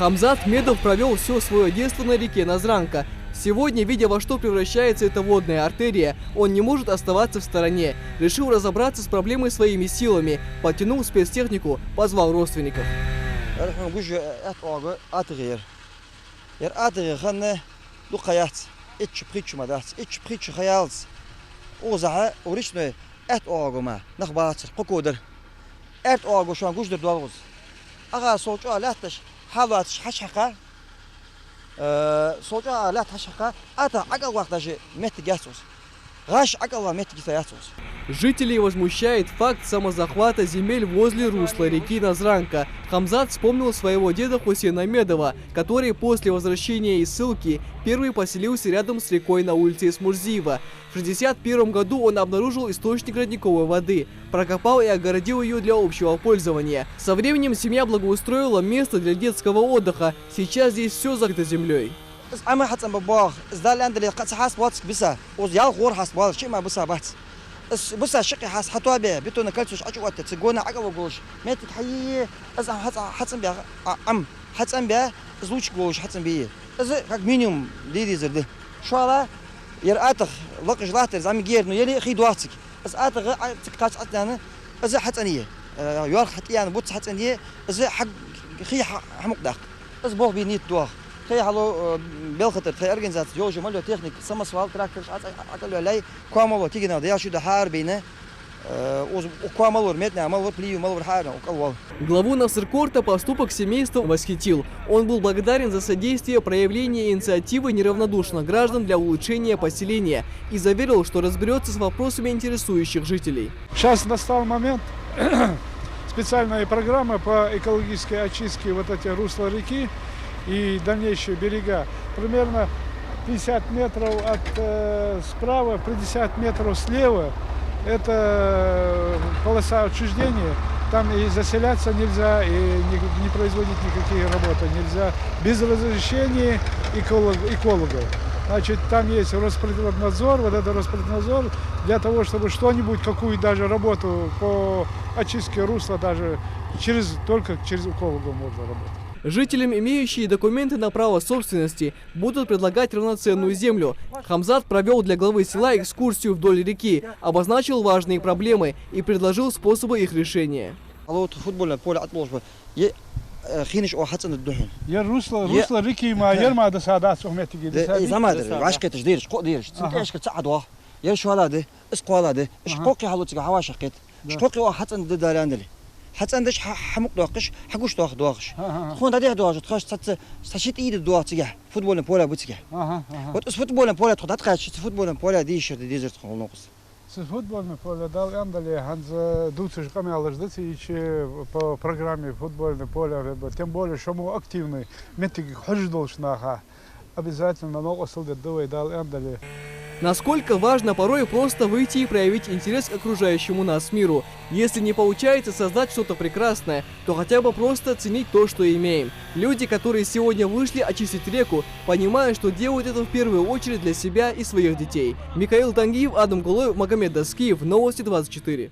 Хамзат Медов провел все свое детство на реке Назранка. Сегодня, видя, во что превращается эта водная артерия, он не может оставаться в стороне. Решил разобраться с проблемой своими силами, подтянул спецтехнику, позвал родственников. Жителей возмущает факт самозахвата земель возле русла реки Назранка. Хамзат вспомнил своего деда Хусейна Медова, который после возвращения из ссылки первый поселился рядом с рекой на улице Исмурзиева. В 1961 году он обнаружил источник родниковой воды, прокопал и огородил ее для общего пользования. Со временем семья благоустроила место для детского отдыха. Сейчас здесь все закрыто землей. بص شقي حطوا به بتونا كلتوش عجوات تسجونا عجوا جوش ماتت حيي أز حسن بيا حسن بيا زوج جوش حسن بيه أز كمينيوم دي زرده شو هذا يرأتخ وقش لاتر زعم جيرنو يلي خي دواتك أز أتغ تكاش أتنا أز حسنية يوار حتى يعني بوت حسنية أز حق خي حمق داق أز بوه بينيت دوار خي حلو بالخطر خي أرجنزات جوجو مالو تكنيك سما سوال تراكتر عقلوا علي كوامو تيجينا ده شو ده حار بينه وكوامو ورمتنا مالو بليو مالو حارنا وكوال. Главу Насыркорта поступок семейства восхитил. Он был благодарен за содействие проявления инициативы неравнодушных граждан для улучшения поселения и заверил, что разберется с вопросами интересующих жителей. Сейчас настал момент специальной программы по экологической очистке вот эти русла реки и дальнейшие берега. Примерно 50 метров справа, 50 метров слева это полоса отчуждения. Там и заселяться нельзя, и не производить никакие работы нельзя без разрешения экологов. Значит, там есть Росприроднадзор, вот это Росприроднадзор, для того, чтобы что-нибудь, какую даже работу по очистке русла, даже только через экологов можно работать. Жителям, имеющие документы на право собственности, будут предлагать равноценную землю. Хамзат провел для главы села экскурсию вдоль реки, обозначил важные проблемы и предложил способы их решения. Русло реки Майерма до сада суметиги. حتى حمق دواقش حقوش دواقش خون هذه دواقش تخش تشيت إيد دواقش فوتبول بولا بتسجع وتس فوتبول بولا تخش فوتبول بولا ديش ديزرت خلنا نقص فوتبول بولا دال عندلي هنز دوتش كم على по программе футбольное поле тем более что мы активны метки хождолшнаха обязательно но осылды давай дал عندلي. Насколько важно порой просто выйти и проявить интерес к окружающему нас миру. Если не получается создать что-то прекрасное, то хотя бы просто ценить то, что имеем. Люди, которые сегодня вышли очистить реку, понимают, что делают это в первую очередь для себя и своих детей. Михаил Тангиев, Адам Гулоев, Магомед Даскиев, Новости 24.